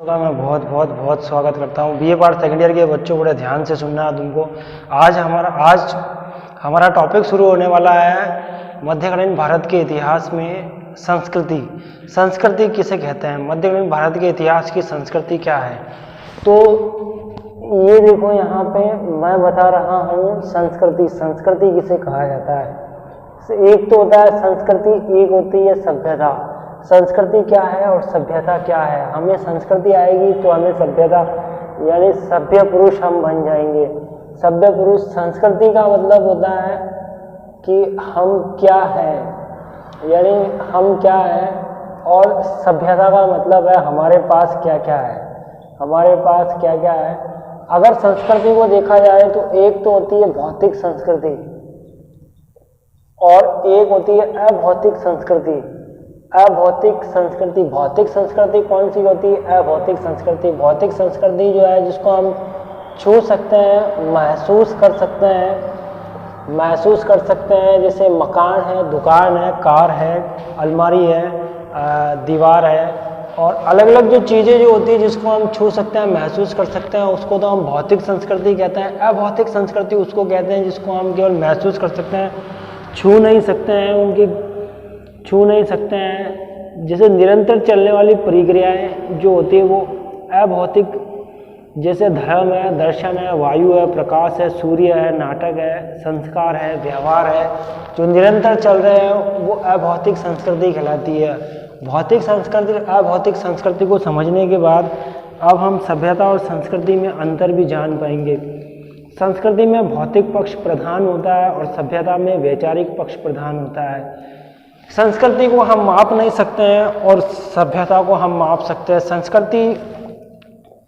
का मैं बहुत बहुत बहुत स्वागत करता हूँ। बीए पार्ट सेकेंड ईयर के बच्चों बड़े ध्यान से सुनना है तुमको। आज हमारा टॉपिक शुरू होने वाला है मध्यकालीन भारत के इतिहास में संस्कृति। संस्कृति किसे कहते हैं? मध्यकालीन भारत के इतिहास की संस्कृति क्या है? तो ये देखो, यहाँ पे मैं बता रहा हूँ संस्कृति। संस्कृति किसे कहा जाता है? एक तो होता है संस्कृति, एक होती है सभ्यता। संस्कृति क्या है और सभ्यता क्या है? हमें संस्कृति आएगी तो हमें सभ्यता, यानी सभ्य पुरुष हम बन जाएंगे। सभ्य पुरुष। संस्कृति का मतलब होता है कि हम क्या हैं, यानी हम क्या हैं, और सभ्यता का मतलब है हमारे पास क्या क्या है, हमारे पास क्या क्या है। अगर संस्कृति को देखा जाए तो एक तो होती है भौतिक संस्कृति और एक होती है अभौतिक संस्कृति। अभौतिक संस्कृति, भौतिक संस्कृति कौन सी होती है? अभौतिक संस्कृति। भौतिक संस्कृति जो है जिसको हम छू सकते हैं, महसूस कर सकते हैं, जैसे मकान है, दुकान है, कार है, अलमारी है, दीवार है, और अलग अलग जो चीज़ें जो होती है जिसको हम छू सकते हैं, महसूस कर सकते हैं, उसको तो हम भौतिक संस्कृति कहते हैं। अभौतिक संस्कृति उसको कहते हैं जिसको हम केवल महसूस कर सकते हैं, छू नहीं सकते हैं। जैसे निरंतर चलने वाली प्रक्रियाएं जो होती है वो अभौतिक, जैसे धर्म है, दर्शन है, वायु है, प्रकाश है, सूर्य है, नाटक है, संस्कार है, व्यवहार है, जो निरंतर चल रहे हैं वो अभौतिक संस्कृति कहलाती है। भौतिक संस्कृति, अभौतिक संस्कृति को समझने के बाद अब हम सभ्यता और संस्कृति में अंतर भी जान पाएंगे। संस्कृति में भौतिक पक्ष प्रधान होता है और सभ्यता में वैचारिक पक्ष प्रधान होता है। संस्कृति को हम माप नहीं सकते हैं और सभ्यता को हम माप सकते हैं। संस्कृति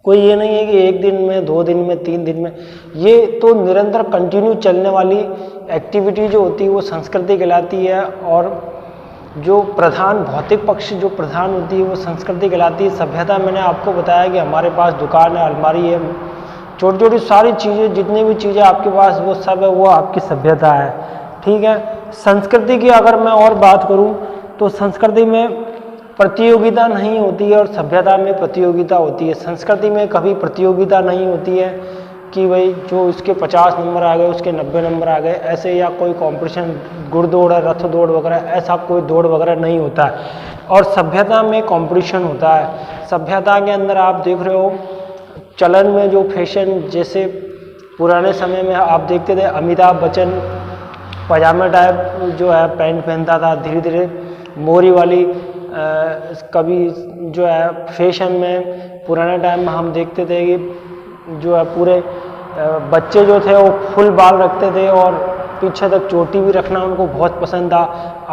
कोई ये नहीं है कि एक दिन में, 2 दिन में, 3 दिन में, ये तो निरंतर कंटिन्यू चलने वाली एक्टिविटी जो होती है वो संस्कृति कहलाती है। और जो प्रधान भौतिक पक्ष जो प्रधान होती है वो संस्कृति कहलाती है। सभ्यता मैंने आपको बताया कि हमारे पास दुकान है, अलमारी है, छोटी छोटी सारी चीज़ें, जितनी भी चीज़ें आपके पास वो सब है, वो आपकी सभ्यता है। ठीक है। संस्कृति की अगर मैं और बात करूं तो संस्कृति में प्रतियोगिता नहीं होती है और सभ्यता में प्रतियोगिता होती है। संस्कृति में कभी प्रतियोगिता नहीं होती है कि भाई जो इसके 50 नंबर आ गए उसके 90 नंबर आ गए, ऐसे, या कोई कंपटीशन, घुड़दौड़ है, रथ दौड़ वगैरह, ऐसा कोई दौड़ वगैरह नहीं होता है। और सभ्यता में कंपटीशन होता है। सभ्यता के अंदर आप देख रहे हो चलन में जो फैशन, जैसे पुराने समय में आप देखते थे अमिताभ बच्चन पजामा टाइप जो है पैंट पहनता था, धीरे धीरे मोरी वाली कभी जो है फैशन में पुराने टाइम में हम देखते थे कि जो है पूरे बच्चे जो थे वो फुल बाल रखते थे और पीछे तक चोटी भी रखना उनको बहुत पसंद था।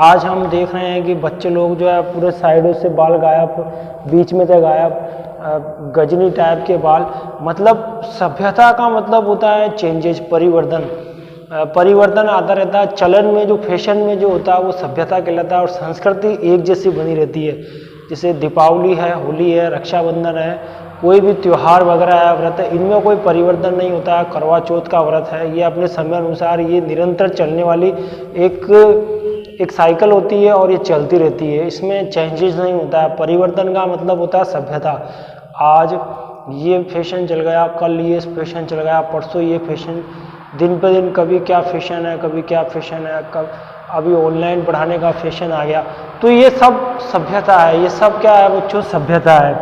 आज हम देख रहे हैं कि बच्चे लोग जो है पूरे साइडों से बाल गायब, बीच में से गायब, गजनी टाइप के बाल। मतलब सभ्यता का मतलब होता है चेंजेस, परिवर्तन आता रहता है। चलन में जो फैशन में जो होता है वो सभ्यता कहलाता है और संस्कृति एक जैसी बनी रहती है। जैसे दीपावली है, होली है, रक्षाबंधन है, कोई भी त्यौहार वगैरह है, व्रत है, इनमें कोई परिवर्तन नहीं होता है। करवा चौथ का व्रत है, ये अपने समय अनुसार ये निरंतर चलने वाली एक साइकिल होती है और ये चलती रहती है, इसमें चेंजेस नहीं होता है। परिवर्तन का मतलब होता है सभ्यता। आज ये फैशन चल गया, कल ये फैशन चल गया, परसों ये फैशन, दिन पे दिन कभी क्या फैशन है, कभी क्या फैशन है, अभी ऑनलाइन पढ़ाने का फैशन आ गया। तो ये सब सभ्यता है। ये सब क्या है बच्चों? सभ्यता है।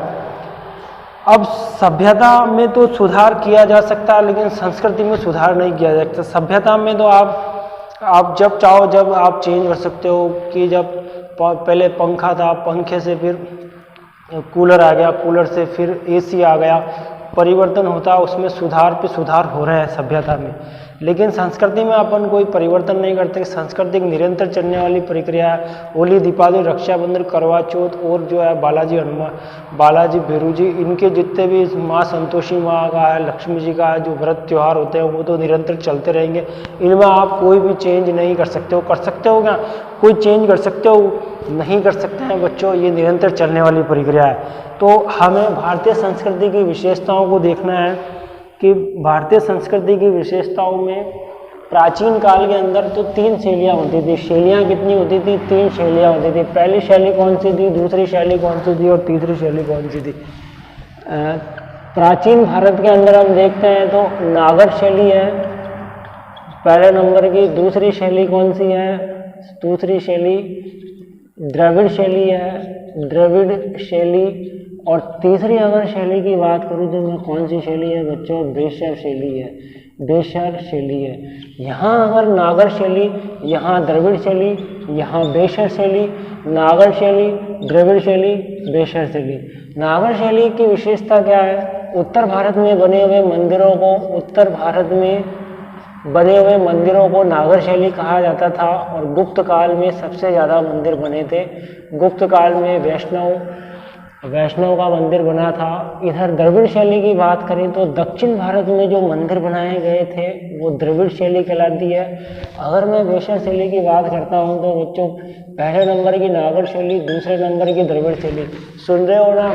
अब सभ्यता में तो सुधार किया जा सकता है लेकिन संस्कृति में सुधार नहीं किया जा सकता। सभ्यता में तो आप जब चाहो जब आप चेंज कर सकते हो, कि जब पहले पंखा था, पंखे से फिर कूलर आ गया, कूलर से फिर एसी आ गया, परिवर्तन होता है, उसमें सुधार पे सुधार हो रहा है सभ्यता में। लेकिन संस्कृति में अपन कोई परिवर्तन नहीं करते। संस्कृति एक निरंतर चलने वाली प्रक्रिया है। होली, दीपावली, रक्षाबंधन, करवा चौथ और जो है बालाजी हनुमान, बालाजी भैरू जी, इनके जितने भी माँ संतोषी माँ का है, लक्ष्मी जी का है, जो व्रत त्यौहार होते हैं वो तो निरंतर चलते रहेंगे। इनमें आप कोई भी चेंज नहीं कर सकते हो। कर सकते हो क्या? कोई चेंज कर सकते हो? नहीं कर सकते हैं बच्चों, ये निरंतर चलने वाली प्रक्रिया है। तो हमें भारतीय संस्कृति की विशेषताओं को देखना है कि भारतीय संस्कृति की विशेषताओं में प्राचीन काल के अंदर तो 3 शैलियाँ होती थी। शैलियाँ कितनी होती थी? 3 शैलियाँ होती थी। पहली शैली कौन सी थी, दूसरी शैली कौन सी थी और तीसरी शैली कौन सी थी? प्राचीन भारत के अंदर हम देखते हैं तो नागर शैली है पहले नंबर की। दूसरी शैली कौन सी है? दूसरी शैली द्रविड़ शैली है, द्रविड़ शैली। और तीसरी अगर शैली की बात करूँ तो मैं कौन सी शैली है बच्चों? बेशर शैली है, बेशर शैली है। यहाँ अगर नागर शैली, यहाँ द्रविड़ शैली, यहाँ बेशर शैली, नागर शैली, द्रविड़ शैली, बेशर शैली। नागर शैली की विशेषता क्या है? उत्तर भारत में बने हुए मंदिरों को, उत्तर भारत में बने हुए मंदिरों को नागर शैली कहा जाता था। और गुप्त काल में सबसे ज़्यादा मंदिर बने थे। गुप्त काल में वैष्णव का मंदिर बना था। इधर द्रविड़ शैली की बात करें तो दक्षिण भारत में जो मंदिर बनाए गए थे वो द्रविड़ शैली कहलाती है। अगर मैं बेशर शैली की बात करता हूँ तो बच्चों पहले नंबर की नागर शैली, दूसरे नंबर की द्रविड़ शैली। सुन रहे हो ना?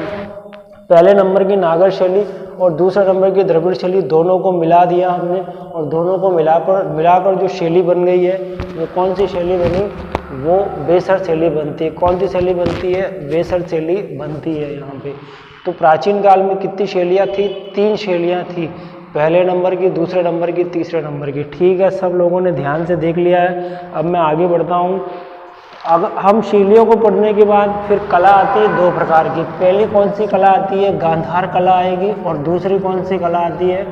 पहले नंबर की नागर शैली और दूसरे नंबर की द्रविड़ शैली, दोनों को मिला दिया हमने और दोनों को मिलाकर जो शैली बन गई है वो कौन सी शैली बनी? वो बेशर शैली बनती है। कौन सी शैली बनती है? बेशर शैली बनती है यहाँ पे। तो प्राचीन काल में कितनी शैलियाँ थी? 3 शैलियाँ थी, पहले नंबर की, दूसरे नंबर की, तीसरे नंबर की। ठीक है, सब लोगों ने ध्यान से देख लिया है। अब मैं आगे बढ़ता हूँ। अगर हम शैलियों को पढ़ने के बाद फिर कला आती है 2 प्रकार की। पहली कौन सी कला आती है? गांधार कला आएगी। और दूसरी कौन सी कला आती है?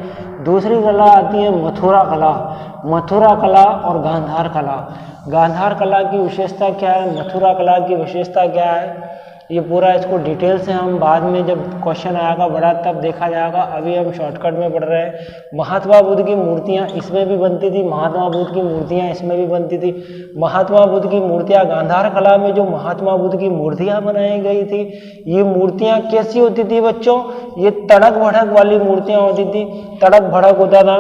दूसरी कला आती है मथुरा कला। मथुरा कला और गांधार कला। गांधार कला की विशेषता क्या है? मथुरा कला की विशेषता क्या है? ये पूरा इसको डिटेल से हम बाद में जब क्वेश्चन आएगा बड़ा तब देखा जाएगा। अभी हम शॉर्टकट में पढ़ रहे हैं। महात्मा बुद्ध की मूर्तियाँ इसमें भी बनती थी, महात्मा बुद्ध की मूर्तियाँ इसमें भी बनती थी। महात्मा बुद्ध की मूर्तियाँ, गांधार कला में जो महात्मा बुद्ध की मूर्तियाँ बनाई गई थी, ये मूर्तियाँ कैसी होती थी बच्चों? ये तड़क भड़क वाली मूर्तियाँ होती थी। तड़क भड़क होता था।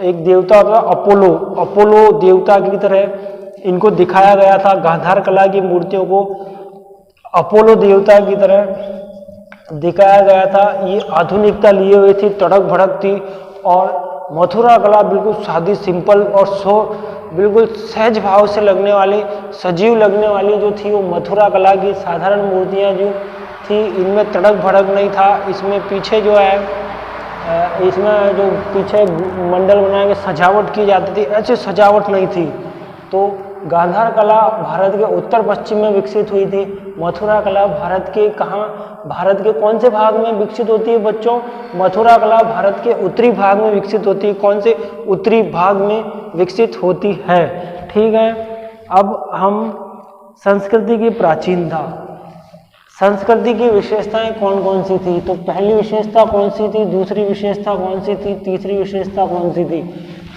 एक देवता था अपोलो, अपोलो देवता की तरह इनको दिखाया गया था। गांधार कला की मूर्तियों को अपोलो देवता की तरह दिखाया गया था। ये आधुनिकता लिए हुई थी, तड़क भड़क थी। और मथुरा कला बिल्कुल सादी, सिंपल और बिल्कुल सहज भाव से लगने वाली, सजीव लगने वाली जो थी वो मथुरा कला की साधारण मूर्तियाँ जो थी, इनमें तड़क भड़क नहीं था। इसमें पीछे जो है, इसमें जो पीछे मंडल बना के सजावट की जाती थी, ऐसी सजावट नहीं थी। तो गांधार कला भारत के उत्तर पश्चिम में विकसित हुई थी। मथुरा कला भारत के भारत के कौन से भाग में विकसित होती है बच्चों? मथुरा कला भारत के उत्तरी भाग में विकसित होती है। कौन से उत्तरी भाग में विकसित होती है? ठीक है, अब हम संस्कृति की प्राचीनता, संस्कृति की विशेषताएं कौन कौन सी थी? तो पहली विशेषता कौन सी थी, दूसरी विशेषता कौन सी थी, तीसरी विशेषता कौन सी थी?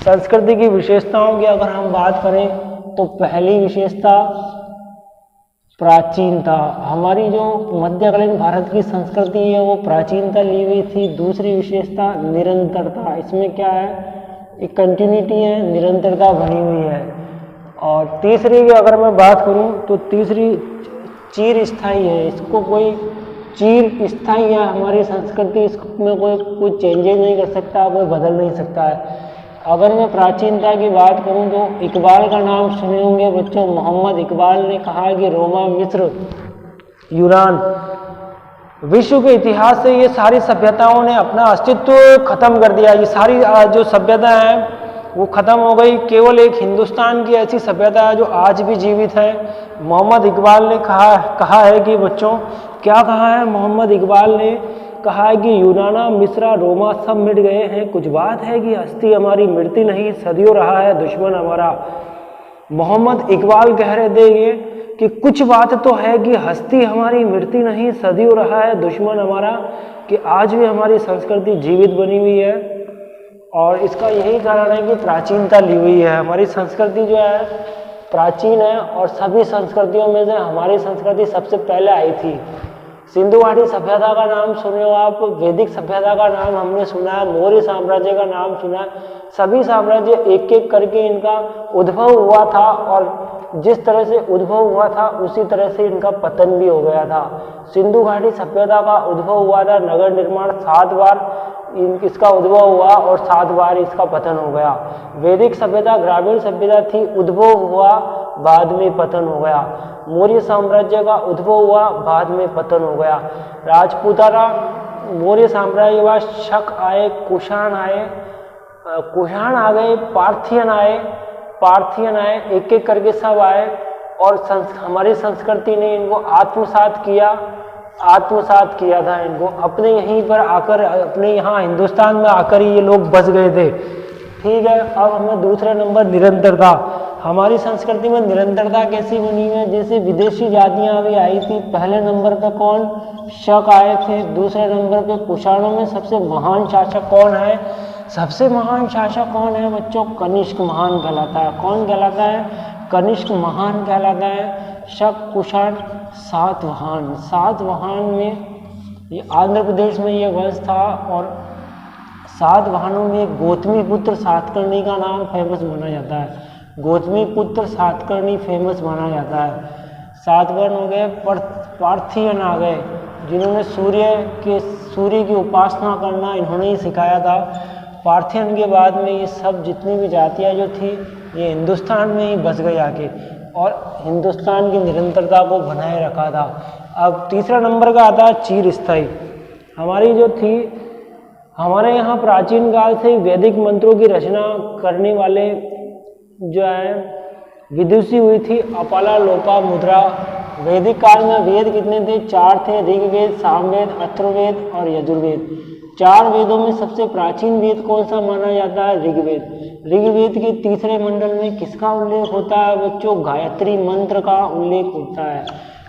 संस्कृति की विशेषताओं की अगर हम बात करें तो पहली विशेषता प्राचीनता। हमारी जो मध्यकालीन भारत की संस्कृति है वो प्राचीनता ली हुई थी। दूसरी विशेषता निरंतरता। इसमें क्या है? एक कंटिन्यूटी है, निरंतरता बनी हुई है। और तीसरी की अगर मैं बात करूं तो तीसरी चिर स्थायी है। इसको कोई चिर स्थायी है हमारी संस्कृति, इसमें कोई चेंजेस नहीं कर सकता, कोई बदल नहीं सकता है। अगर मैं प्राचीनता की बात करूं तो इकबाल का नाम सुने होंगे बच्चों। मोहम्मद इकबाल ने कहा कि रोमा, मिस्र, यूनान, विश्व के इतिहास से ये सारी सभ्यताओं ने अपना अस्तित्व खत्म कर दिया। ये सारी जो सभ्यता है वो खत्म हो गई। केवल एक हिंदुस्तान की ऐसी सभ्यता है जो आज भी जीवित है। मोहम्मद इकबाल ने कहा है कि बच्चों, क्या कहा है मोहम्मद इकबाल ने? कहा है कि यूनाना, मिस्र, रोमा सब मिट गए हैं, कुछ बात है कि हस्ती हमारी मिटती नहीं, सदियों रहा है दुश्मन हमारा। मोहम्मद इकबाल कह रहे थे ये कि कुछ बात तो है कि हस्ती हमारी मिटती नहीं, सदियों रहा है दुश्मन हमारा, कि आज भी हमारी संस्कृति जीवित बनी हुई है। और इसका यही कारण है कि प्राचीनता ली हुई है। हमारी संस्कृति जो है प्राचीन है और सभी संस्कृतियों में से हमारी संस्कृति सबसे पहले आई थी। सिंधु घाटी सभ्यता का नाम सुने हो आप, वैदिक सभ्यता का नाम हमने सुना है, मौर्य साम्राज्य का नाम सुना है। सभी साम्राज्य एक एक करके इनका उद्भव हुआ था और जिस तरह से उद्भव हुआ था उसी तरह से इनका पतन भी हो गया था। सिंधु घाटी सभ्यता का उद्भव हुआ था, नगर निर्माण 7 बार इसका उद्भव हुआ और 7 बार इसका पतन हो गया। वैदिक सभ्यता ग्रामीण सभ्यता थी, उद्भव हुआ, बाद में पतन हो गया। मौर्य साम्राज्य का उद्भव हुआ, बाद में पतन हो गया। राजपूताना मौर्य साम्राज्य के बाद शक आए, कुषाण आए, कुषाण आ गए, पार्थियन आए, एक एक करके सब आए और हमारी संस्कृति ने इनको आत्मसात किया था। इनको अपने यहीं पर आकर, अपने यहाँ हिंदुस्तान में आकर ही ये लोग बस गए थे। ठीक है, अब हमें दूसरा नंबर निरंतरता। हमारी संस्कृति में निरंतरता कैसी बनी है? जैसे विदेशी जातियां भी आई थी। पहले नंबर पे कौन? शक आए थे। दूसरे नंबर पे कुषाणों में सबसे महान शासक कौन है? सबसे महान शासक कौन है बच्चों? कनिष्क महान कहलाता है। कौन कहलाता है? कनिष्क महान कहलाता है। शक, कुषाण, सातवाहन। सातवाहन में ये आंध्र प्रदेश में ये वंश था और सातवाहनों में गौतमी पुत्र सातकर्णी का नाम फेमस माना जाता है। गौतमी पुत्र सातकर्णी फेमस माना जाता है। सातवाहन हो गए। पार्थियन आ गए, जिन्होंने सूर्य की उपासना करना इन्होंने ही सिखाया था। पार्थियन के बाद में ये सब जितनी भी जातियाँ जो थी ये हिंदुस्तान में ही बस गई आके और हिंदुस्तान की निरंतरता को बनाए रखा था। अब तीसरा नंबर का आता है चिरस्थायी। हमारी जो थी, हमारे यहाँ प्राचीन काल से वैदिक मंत्रों की रचना करने वाले जो है विदुषी हुई थी अपाला, लोपा, मुद्रा। वैदिक काल में वेद कितने थे? 4 थे। ऋग्वेद, सामवेद, अथर्ववेद और यजुर्वेद। 4 वेदों में सबसे प्राचीन वेद कौन सा माना जाता है? ऋग्वेद। ऋग्वेद के तीसरे मंडल में किसका उल्लेख होता है बच्चों? गायत्री मंत्र का उल्लेख होता है।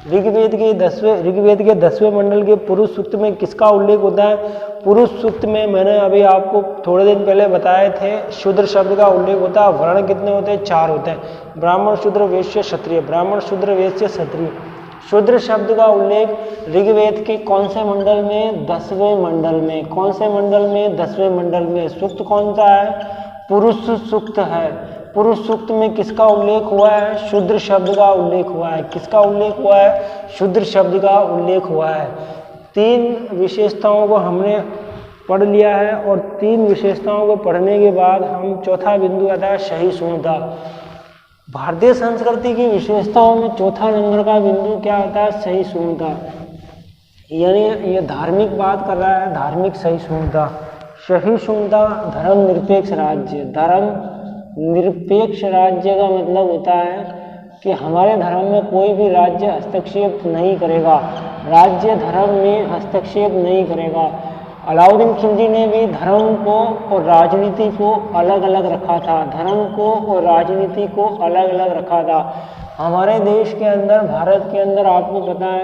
ऋग्वेद के 10वें मंडल के पुरुष सूक्त में किसका उल्लेख होता है? पुरुष सूक्त में मैंने अभी आपको थोड़े दिन पहले बताए थे, शूद्र शब्द का उल्लेख होता है। वर्ण कितने होते हैं? 4 होते हैं। ब्राह्मण, शूद्र, वैश्य, क्षत्रिय। ब्राह्मण, शूद्र, वैश्य, क्षत्रिय। शूद्र शब्द का उल्लेख ऋग्वेद के कौन से मंडल में? 10वें मंडल में। कौन से मंडल में? 10वें मंडल में। सूक्त कौन सा है? पुरुष सूक्त है। पुरुष सूक्त में किसका उल्लेख हुआ है? शूद्र शब्द का उल्लेख हुआ है। किसका उल्लेख हुआ है? शूद्र शब्द का उल्लेख हुआ है। 3 विशेषताओं को हमने पढ़ लिया है और 3 विशेषताओं को पढ़ने के बाद हम चौथा बिंदु आता है सहिष्णुता। भारतीय संस्कृति की विशेषताओं में चौथा नंबर का बिंदु क्या आता है? सहिष्णुता। यानी ये धार्मिक बात कर रहा है, धार्मिक सहिष्णुता। सहिष्णुता, धर्म निरपेक्ष राज्य। धर्म निरपेक्ष राज्य का मतलब होता है कि हमारे धर्म में कोई भी राज्य हस्तक्षेप नहीं करेगा, राज्य धर्म में हस्तक्षेप नहीं करेगा। अलाउद्दीन खिलजी ने भी धर्म को और राजनीति को अलग अलग रखा था। धर्म को और राजनीति को अलग अलग रखा था। हमारे देश के अंदर, भारत के अंदर आपको पता है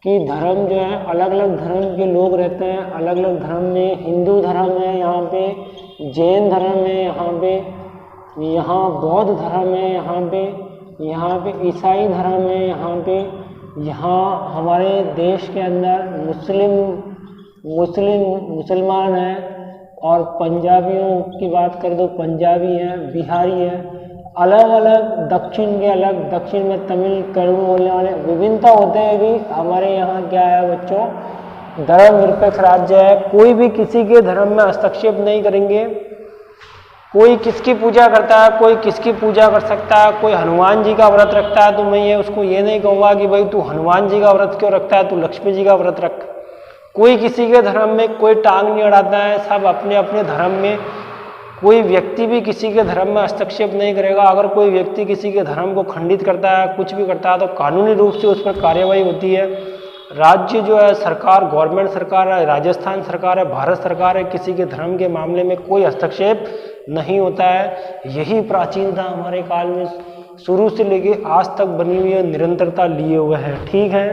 कि धर्म जो है अलग अलग धर्म के लोग रहते हैं। अलग अलग धर्म में हिंदू धर्म है, यहाँ पे जैन धर्म है, यहाँ बौद्ध धर्म है, यहाँ पे ईसाई धर्म है, यहाँ हमारे देश के अंदर मुसलमान हैं और पंजाबियों की बात करें तो पंजाबी हैं, बिहारी हैं। अलग अलग दक्षिण में तमिल, तेलुगु बोलने वाले विभिन्नता होते हुए भी हमारे यहाँ क्या है बच्चों? धर्मनिरपेक्ष राज्य है। कोई भी किसी के धर्म में हस्तक्षेप नहीं करेंगे। कोई किसकी पूजा करता है, कोई किसकी पूजा कर सकता है। कोई हनुमान जी का व्रत रखता है तो मैं उसको ये नहीं कहूँगा कि भाई तू हनुमान जी का व्रत क्यों रखता है, तू लक्ष्मी जी का व्रत रख। कोई किसी के धर्म में कोई टांग नहीं अड़ाता है। सब अपने अपने धर्म में, कोई व्यक्ति भी किसी के धर्म में हस्तक्षेप नहीं करेगा। अगर कोई व्यक्ति किसी के धर्म को खंडित करता है, कुछ भी करता है, तो कानूनी रूप से उस पर कार्यवाही होती है। राज्य जो है सरकार, गवर्नमेंट सरकार है, राजस्थान सरकार है, भारत सरकार है, किसी के धर्म के मामले में कोई हस्तक्षेप नहीं होता है। यही प्राचीनता हमारे काल में शुरू से लेके आज तक बनी हुई है, निरंतरता लिए हुए है। ठीक है,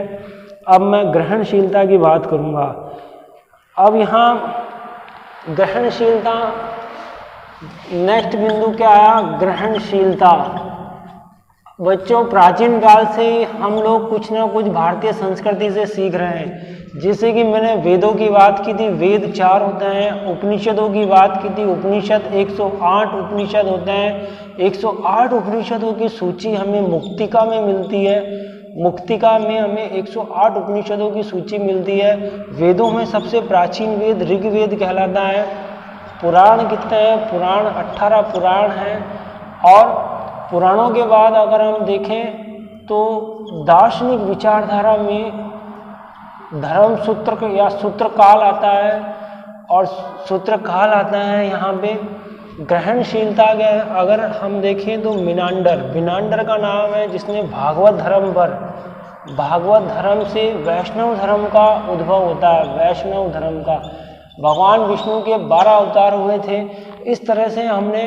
अब मैं ग्रहणशीलता की बात करूँगा। अब यहाँ ग्रहणशीलता, नेक्स्ट बिंदु क्या आया? ग्रहणशीलता। बच्चों, प्राचीन काल से हम लोग कुछ ना कुछ भारतीय संस्कृति से सीख रहे हैं। जैसे कि मैंने वेदों की बात की थी, वेद 4 होते हैं। उपनिषदों की बात की थी, उपनिषद 108 उपनिषद होते हैं। 108 उपनिषदों की सूची हमें मुक्तिका में मिलती है। मुक्तिका में हमें 108 उपनिषदों की सूची मिलती है। वेदों में सबसे प्राचीन वेद ऋग्वेद कहलाता है। पुराण कितने हैं? पुराण 18 पुराण हैं। और पुराणों के बाद अगर हम देखें तो दार्शनिक विचारधारा में धर्म सूत्र या सूत्रकाल आता है, और सूत्रकाल आता है यहाँ पे ग्रहणशीलता के। अगर हम देखें तो मिनांडर का नाम है जिसने भागवत धर्म से वैष्णव धर्म का उद्भव होता है। वैष्णव धर्म का भगवान विष्णु के 12 अवतार हुए थे। इस तरह से हमने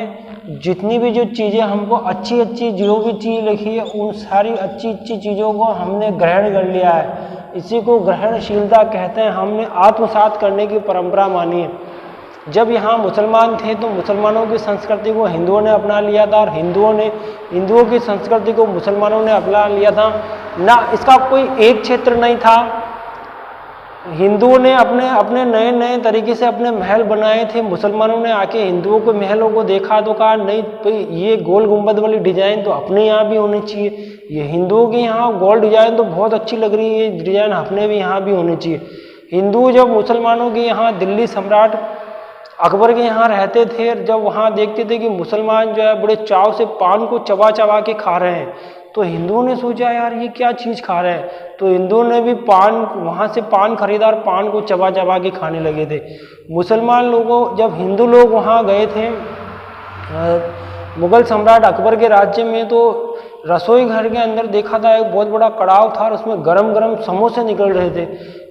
जितनी भी जो चीज़ें हमको अच्छी जो भी चीज़ लिखी है उन सारी अच्छी चीज़ों को हमने ग्रहण कर लिया है। इसी को ग्रहणशीलता कहते हैं। हमने आत्मसात करने की परंपरा मानी है। जब यहाँ मुसलमान थे तो मुसलमानों की संस्कृति को हिंदुओं ने अपना लिया था, और हिंदुओं की संस्कृति को मुसलमानों ने अपना लिया था ना। इसका कोई एक क्षेत्र नहीं था। हिंदुओं ने अपने नए तरीके से अपने महल बनाए थे। मुसलमानों ने आके हिंदुओं के महलों को देखा तो कहा नहीं भाई ये गोल गुंबद वाली डिजाइन तो अपने यहाँ भी होनी चाहिए। ये हिंदुओं के यहाँ गोल डिजाइन तो बहुत अच्छी लग रही है, ये डिजाइन अपने भी यहाँ भी होनी चाहिए। हिंदू जब मुसलमानों के यहाँ दिल्ली सम्राट अकबर के यहाँ रहते थे, जब वहाँ देखते थे कि मुसलमान जो है बड़े चाव से पान को चबा के खा रहे हैं, तो हिंदुओं ने सोचा यार ये क्या चीज़ खा रहे हैं। तो हिंदुओं ने भी वहाँ से पान खरीदा और पान को चबा के खाने लगे थे। मुसलमान लोगों जब हिंदू लोग वहाँ गए थे मुगल सम्राट अकबर के राज्य में, तो रसोई घर के अंदर देखा था एक बहुत बड़ा कड़ाव था और उसमें गरम समोसे निकल रहे थे।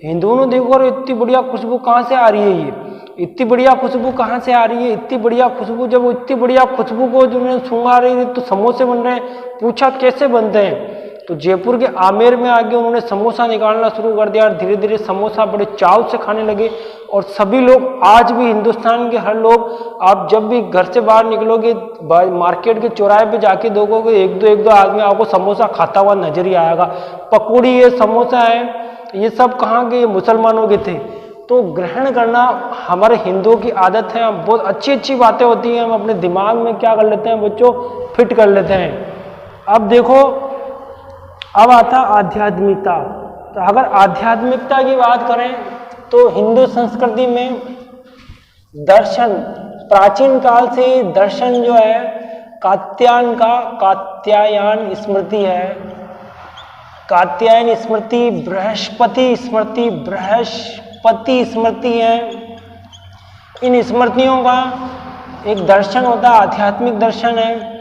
हिंदुओं ने देखो और इतनी बढ़िया खुशबू कहाँ से आ रही है, ये इतनी बढ़िया खुशबू कहाँ से आ रही है, इतनी बढ़िया खुशबू। जब वो इतनी बढ़िया खुशबू को जिन्होंने सूंघा रही थी तो समोसे बन रहे हैं। पूछा कैसे बनते हैं, तो जयपुर के आमेर में आके उन्होंने समोसा निकालना शुरू कर दिया और धीरे धीरे समोसा बड़े चाव से खाने लगे। और सभी लोग आज भी हिंदुस्तान के हर लोग, आप जब भी घर से बाहर निकलोगे मार्केट के चौराहे पे जाके देखोगे एक दो आदमी आपको समोसा खाता हुआ नजर ही आएगा। पकौड़ी है, समोसा है, ये सब कहाँ के, ये मुसलमानों के थे। तो ग्रहण करना हमारे हिंदुओं की आदत है। बहुत अच्छी बातें होती हैं, हम अपने दिमाग में क्या कर लेते हैं बच्चों, फिट कर लेते हैं। अब देखो अब आता आध्यात्मिकता। तो अगर आध्यात्मिकता की बात करें तो हिंदू संस्कृति में दर्शन, प्राचीन काल से दर्शन जो है कात्यायन स्मृति है। कात्यायन स्मृति, बृहस्पति स्मृति है। इन स्मृतियों का एक दर्शन होता है, आध्यात्मिक दर्शन है।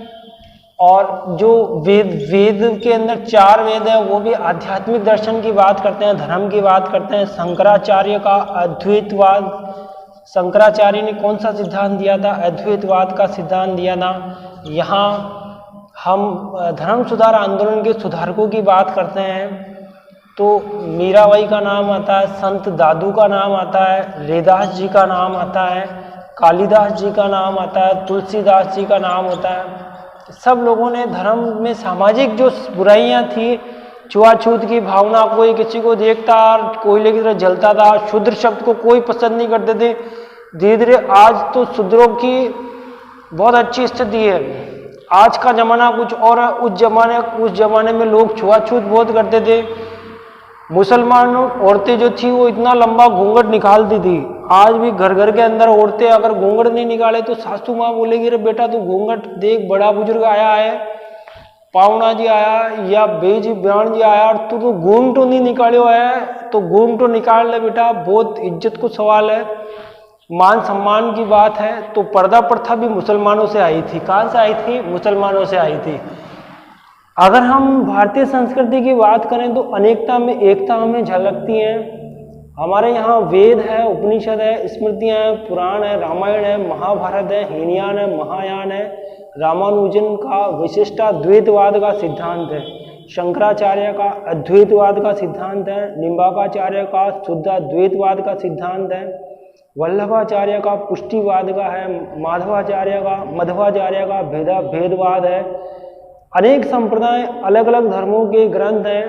और जो वेद के अंदर 4 वेद है वो भी आध्यात्मिक दर्शन की बात करते हैं, धर्म की बात करते हैं। शंकराचार्य का अद्वैतवाद, शंकराचार्य ने कौन सा सिद्धांत दिया था, अद्वैतवाद का सिद्धांत दिया था। यहाँ हम धर्म सुधार आंदोलन के सुधारकों की बात करते हैं तो मीराबाई का नाम आता है, संत दादू का नाम आता है, रैदास जी का नाम आता है, कालिदास जी का नाम आता है, तुलसीदास जी का नाम होता है। सब लोगों ने धर्म में सामाजिक जो बुराइयां थी, छुआछूत की भावना, कोई किसी को देखता और कोयले की तरह जलता था, शूद्र शब्द को कोई पसंद नहीं करते थे। धीरे धीरे आज तो शूद्रों की बहुत अच्छी स्थिति है। आज का जमाना कुछ और है, उस जमाने में लोग छुआछूत बहुत करते थे। मुसलमान औरतें जो थी वो इतना लंबा घूंघट निकालती थी। आज भी घर के अंदर औरतें अगर घूंघट नहीं निकाले तो सासू माँ बोलेगी रे बेटा तू घूंघट देख, बड़ा बुजुर्ग आया है, पावना जी आया या बेजी ब्याण जी आया और तू तो घूंघट नहीं निकालो है, तो घूंघट निकाल ले बेटा, बहुत इज्जत को सवाल है, मान सम्मान की बात है। तो पर्दा प्रथा भी मुसलमानों से आई थी। कहाँ से आई थी? मुसलमानों से आई थी। अगर हम भारतीय संस्कृति की बात करें तो अनेकता में एकता हमें झलकती है। हमारे यहाँ वेद है, उपनिषद है, स्मृतियाँ हैं, पुराण है, रामायण है, महाभारत है, हीनयान है, महायान है। रामानुजन का विशिष्टाद्वैतवाद का सिद्धांत है, शंकराचार्य का अद्वैतवाद का सिद्धांत है, निम्बाकाचार्य का शुद्धाद्वैतवाद का सिद्धांत है, वल्लभाचार्य का पुष्टिवाद का है, मध्वाचार्य का भेदवाद है। अनेक संप्रदाय, अलग अलग धर्मों के ग्रंथ हैं।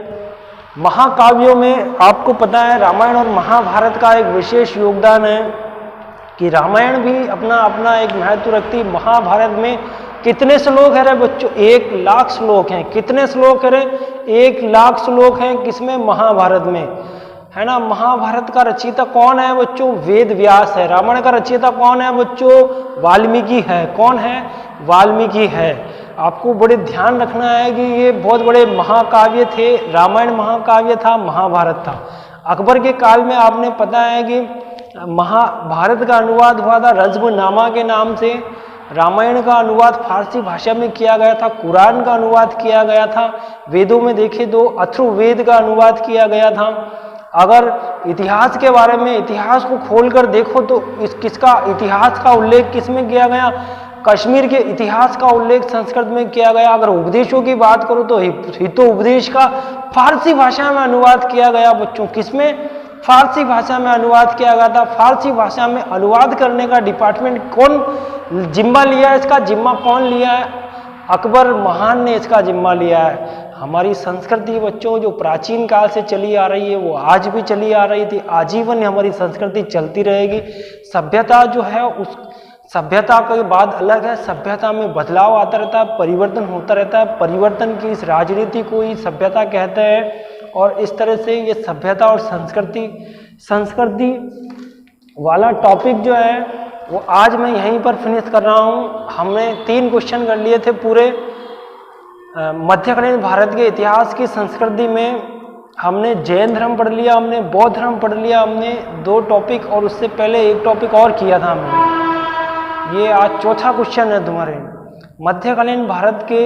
महाकाव्यों में आपको पता है रामायण और महाभारत का एक विशेष योगदान है कि रामायण भी अपना एक महत्व रखती। महाभारत में कितने श्लोक है रे बच्चों? 1 लाख श्लोक हैं। कितने श्लोक है रे? 1 लाख श्लोक हैं। किसमें? महाभारत में, है ना। महाभारत का रचयिता कौन है बच्चों? वेद व्यास है। रामायण का रचयिता कौन है बच्चों? वाल्मीकि है। कौन है? वाल्मीकि है। आपको बड़े ध्यान रखना है कि ये बहुत बड़े महाकाव्य थे। रामायण महाकाव्य था, महाभारत था। अकबर के काल में आपने पता है कि महाभारत का अनुवाद हुआ था रज्मनामा के नाम से, रामायण का अनुवाद फारसी भाषा में किया गया था, कुरान का अनुवाद किया गया था, वेदों में देखे तो अथर्ववेद का अनुवाद किया गया था। अगर इतिहास के बारे में इतिहास को खोलकर देखो तो किसका इतिहास का उल्लेख किस में किया गया, कश्मीर के इतिहास का उल्लेख संस्कृत में किया गया। अगर उपदेशों की बात करो तो हितोपदेश का फारसी भाषा में अनुवाद किया गया बच्चों, किसमें, फारसी भाषा में अनुवाद किया गया था। फारसी भाषा में अनुवाद करने का डिपार्टमेंट कौन जिम्मा लिया है, इसका जिम्मा कौन लिया है, अकबर महान ने इसका जिम्मा लिया है। हमारी संस्कृति बच्चों जो प्राचीन काल से चली आ रही है वो आज भी चली आ रही थी, आजीवन हमारी संस्कृति चलती रहेगी। सभ्यता जो है उस सभ्यता के बाद अलग है, सभ्यता में बदलाव आता रहता है, परिवर्तन होता रहता है, परिवर्तन की इस राजनीति को ही सभ्यता कहते हैं। और इस तरह से ये सभ्यता और संस्कृति वाला टॉपिक जो है वो आज मैं यहीं पर फिनिश कर रहा हूँ। हमने 3 क्वेश्चन कर लिए थे पूरे मध्यकालीन भारत के इतिहास की संस्कृति में। हमने जैन धर्म पढ़ लिया, हमने बौद्ध धर्म पढ़ लिया, हमने 2 टॉपिक और उससे पहले 1 टॉपिक और किया था हमने। ये आज चौथा क्वेश्चन है तुम्हारे। मध्यकालीन भारत के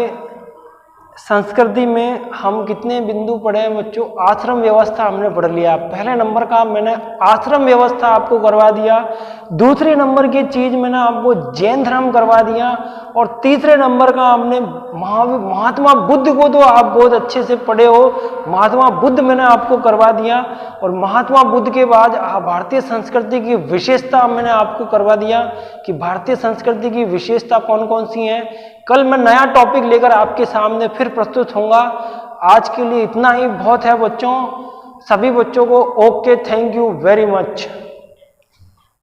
संस्कृति में हम कितने बिंदु पढ़े हैं बच्चों, आश्रम व्यवस्था हमने पढ़ लिया। पहले नंबर का मैंने आश्रम व्यवस्था आपको करवा दिया, दूसरे नंबर की चीज मैंने आपको जैन धर्म करवा दिया, और तीसरे नंबर का हमने महात्मा बुद्ध को तो आप बहुत अच्छे से पढ़े हो, महात्मा बुद्ध मैंने आपको करवा दिया। और महात्मा बुद्ध के बाद भारतीय संस्कृति की विशेषता मैंने आपको करवा दिया कि भारतीय संस्कृति की विशेषता कौन कौन सी है। कल मैं नया टॉपिक लेकर आपके सामने फिर प्रस्तुत होऊंगा। आज के लिए इतना ही बहुत है बच्चों। सभी बच्चों को okay, thank you very much.